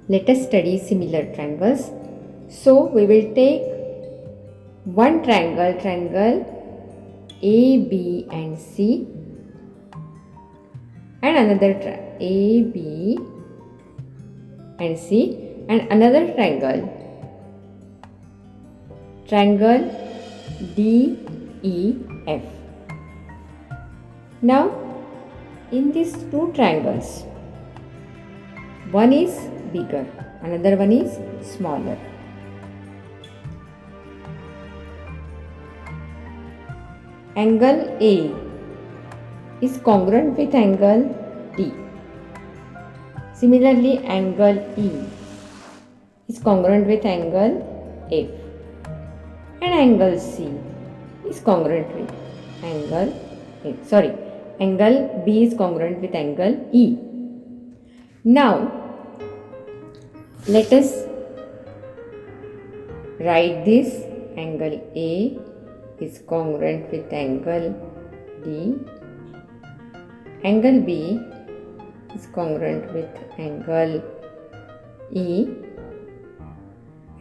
Let us study similar triangles. So we will take one triangle A, B and C, and another A, B and C, and another triangle D, E, F. Now in these two triangles, one is bigger, another one is smaller. Angle A is congruent with angle D. Similarly, angle E is congruent with angle F, and angle C is congruent with angle B is congruent with angle E. Now, let us write this. Angle A is congruent with angle D. Angle B is congruent with angle E,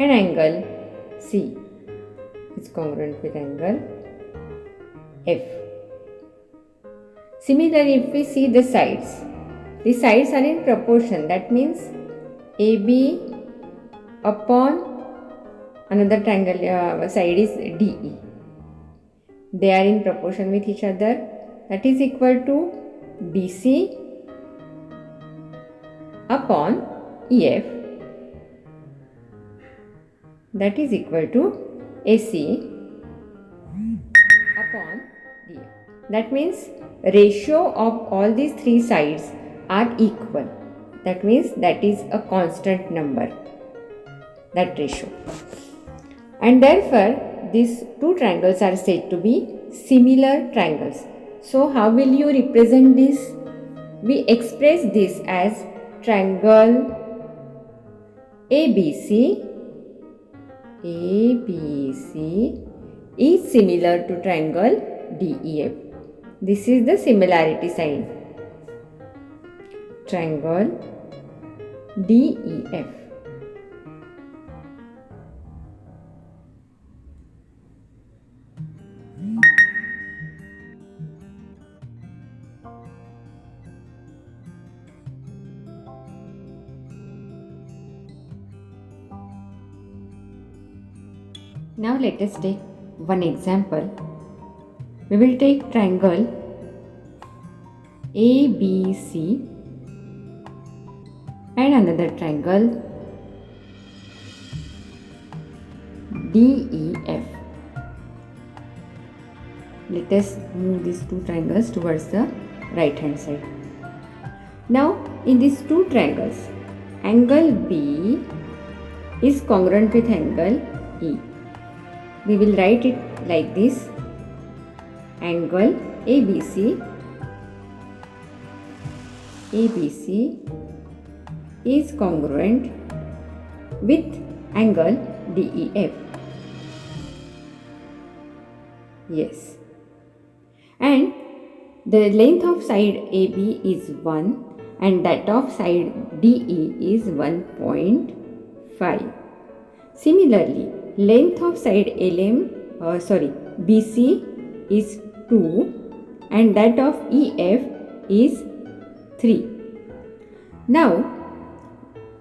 and angle C is congruent with angle F. Similarly, if we see the sides are in proportion. That means AB upon another triangle side is DE. They are in proportion with each other. That is equal to BC upon EF. That is equal to AC upon DF. That means ratio of all these three sides are equal. That means that is a constant number, that ratio. And therefore, these two triangles are said to be similar triangles. So, how will you represent this? We express this as triangle ABC is similar to triangle DEF. This is the similarity sign. Triangle DEF. Now let us take one example. We will take triangle ABC and another triangle DEF. Let us move these two triangles towards the right hand side. Now in these two triangles, angle B is congruent with angle E. We will write it like this. Angle ABC is congruent with angle DEF. Yes. And the length of side AB is 1 and that of side DE is 1.5. Similarly, length of side BC is 2 and that of EF is 3. Now,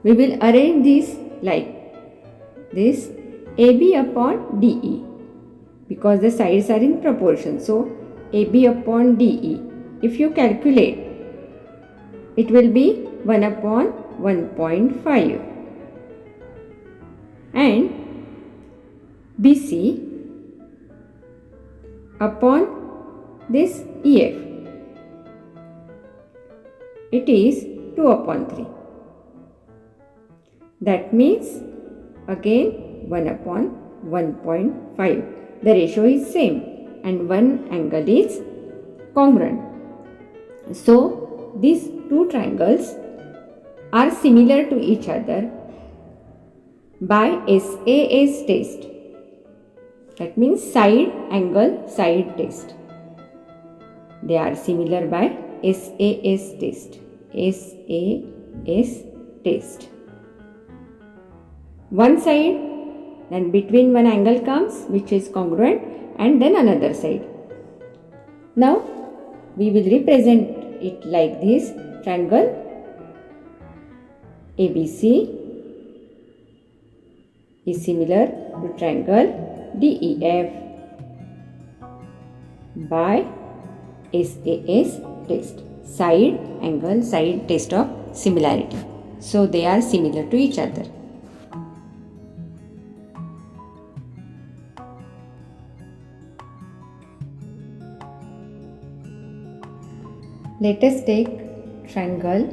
we will arrange this like this: AB upon DE, because the sides are in proportion. So, AB upon DE, if you calculate, it will be 1 upon 1.5. And BC upon this EF, it is 2 upon 3. That means again 1 upon 1.5. The ratio is same and one angle is congruent. So these two triangles are similar to each other by SAS test. That means side angle side test. They are similar by SAS test. SAS test. one side, then between one angle comes which is congruent, and then another side. Now we will represent it like this. Triangle ABC is similar to triangle DEF by SAS test, side angle side test of similarity. So they are similar to each other. Let us take triangle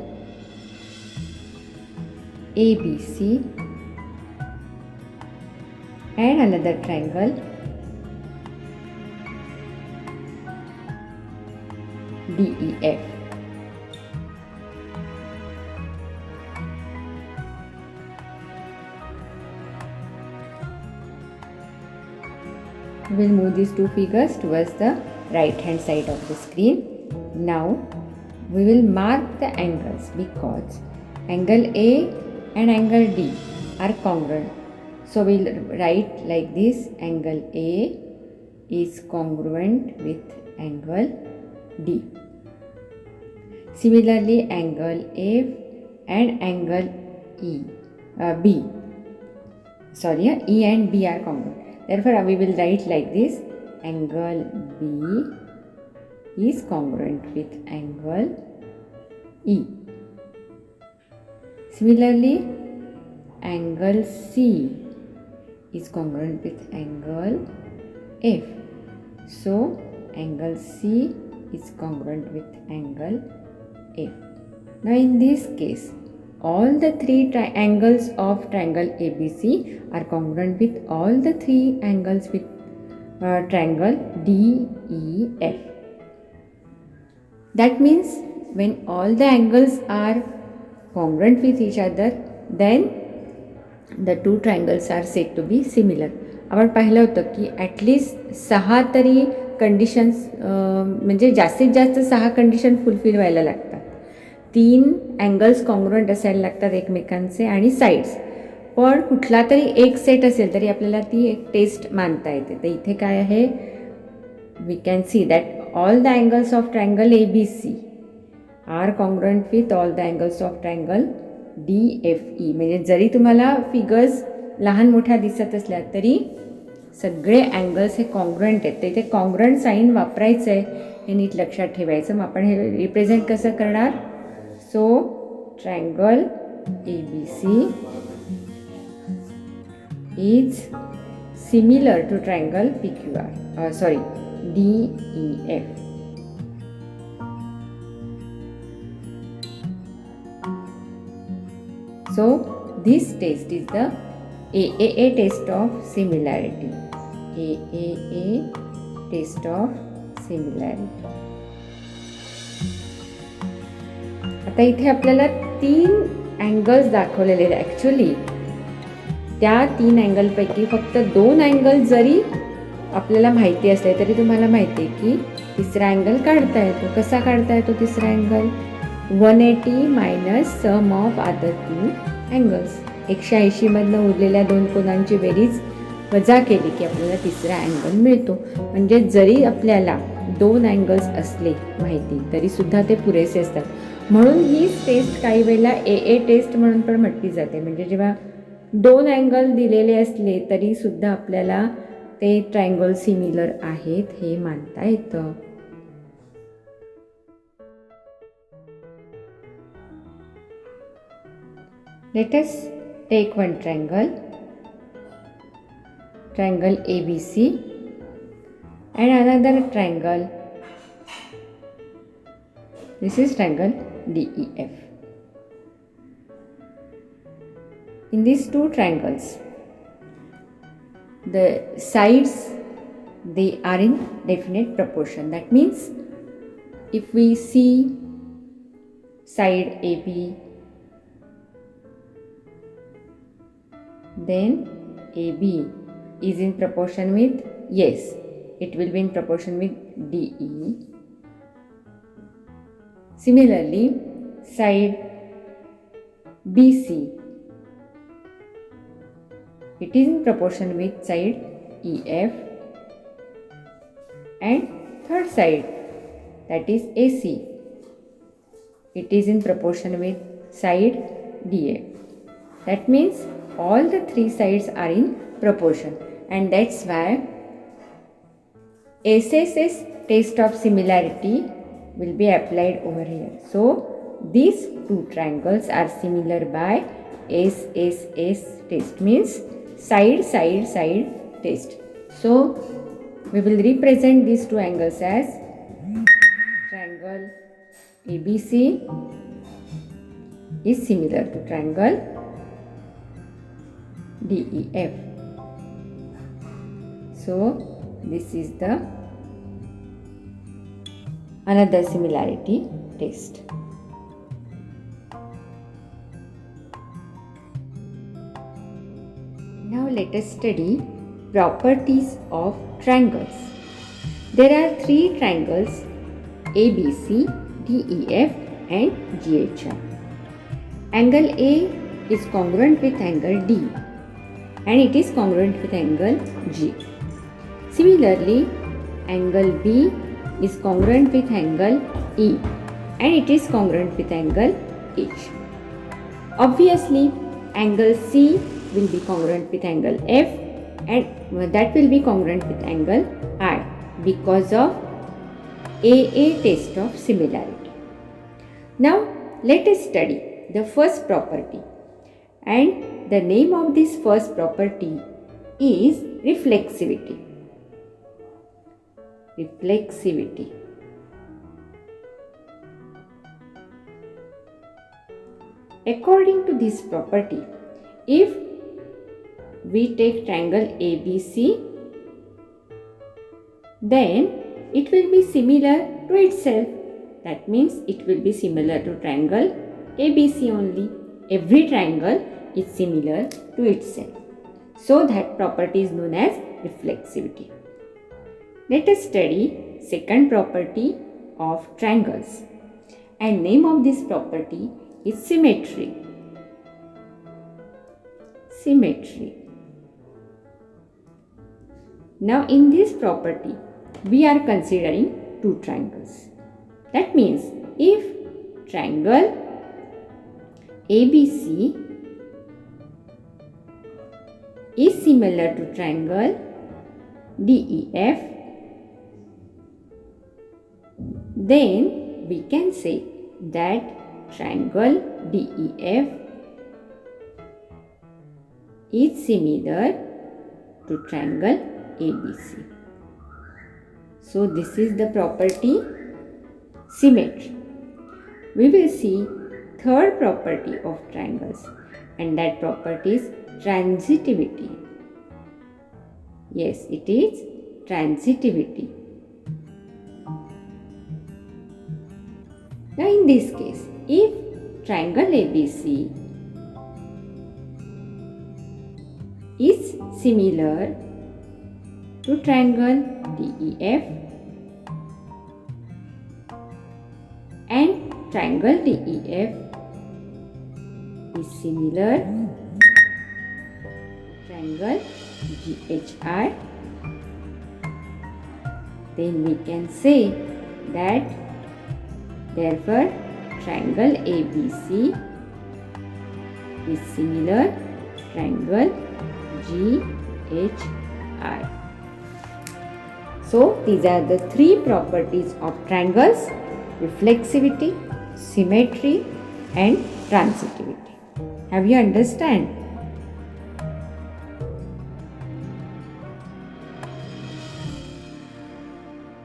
ABC and another triangle DEF. We will move these two figures towards the right hand side of the screen. Now we will mark the angles because angle A and angle D are congruent. So we will write like this: angle A is congruent with angle D. Similarly, angle F and angle E and B are congruent. Therefore, we will write like this: angle B is congruent with angle E. Similarly, angle C is congruent with angle F. So, angle C is congruent with angle F. Now, in this case, all the three angles of triangle ABC are congruent with all the three angles with triangle DEF. That means when all the angles are congruent with each other, then the two triangles are said to be similar. आपण पाहिलं होतं की at least 6 तरी conditions म्हणजे जास्तीत जास्त 6 condition fulfil व्हायला लागतात. 3 अँगल्स कॉन्ग्रुएंट असायला लागतात एकमेकांचे आणि साईड्स. पण कुठला तरी एक सेट असेल तरी आपल्याला ती एक टेस्ट मानता येते. तर इथे काय आहे, we can see that all the angles of triangle ABC are congruent with all the angles of triangle DFE. म्हणजे जरी तुम्हाला फिगर्स लहान मोठ्या दिसत असल्या तरी सगळे अँगल्स हे कॉन्ग्रुएंट आहेत. तर इथे कॉन्ग्रुएंट साईन वापरायचं आहे, हे नीट लक्षात ठेवायचं. मग आपण हे रिप्रेझेंट कसं करणार? So triangle ABC is similar to triangle PQR DEF. So this test is the AAA test of similarity. AAA test of similarity. आता इथे आपल्याला 3 अँगल्स दाखवलेले आहेत. ॲक्च्युली त्या 3 अँगलपैकी फक्त 2 अँगल जरी आपल्याला माहिती असले तरी तुम्हाला माहिती आहे की तिसरा अँगल काढता येतो. कसा काढता येतो तिसरा angle? 180 minus sum of other 2 angles. 180 मधनं उरलेल्या 2 कोनांची बेरीज वजा केली की आपल्याला तिसरा अँगल मिळतो. म्हणजे जरी आपल्याला 2 अँगल्स असले माहिती तरी सुद्धा ते पुरेसे असतात. म्हणून ही टेस्ट काही वेळेला AA टेस्ट म्हणून पण म्हटली जाते. म्हणजे जेव्हा 2 अँगल दिलेले असले तरी सुद्धा आपल्याला ते ट्रायंगल सिमिलर आहेत हे मानता येतं. Let us take one triangle ABC and another triangle. This is triangle DEF. In these two triangles, the sides, they are in definite proportion. That means if we see side AB, then AB is in proportion with, yes, it will be in proportion with DE. Similarly, side BC It is in proportion with side EF, and third side, that is AC, it is in proportion with side DF. That means all the three sides are in proportion, and that's why SSS test of similarity will be applied over here. So these two triangles are similar by SSS test, means side side side test. So we will represent these two angles as triangle ABC is similar to triangle DEF. So this is the another similarity test. Now let us study properties of triangles. There are three triangles ABC, DEF and GHI. Angle A is congruent with angle D and it is congruent with angle G. Similarly, angle B is congruent with angle E and it is congruent with angle H. Obviously, angle C will be congruent with angle F and that will be congruent with angle I because of AA test of similarity. Now let us study the first property, and the name of this first property is reflexivity. Reflexivity. According to this property, if we take triangle ABC, then it will be similar to itself. That means it will be similar to triangle ABC only. Every triangle is similar to itself. So that property is known as reflexivity. Let us study second property of triangles, and name of this property is symmetry. Symmetry. Now in this property, we are considering two triangles. That means if triangle ABC is similar to triangle DEF, then we can say that triangle DEF is similar to triangle ABC. So this is the property symmetry. We will see third property of triangles, and that property is transitivity. Yes, it is transitivity. Now in this case, if triangle ABC is similar to triangle DEF and triangle DEF is similar to triangle GHI, then we can say that therefore triangle ABC is similar to triangle GHI. So these are the three properties of triangles: reflexivity, symmetry and transitivity. Have you understand?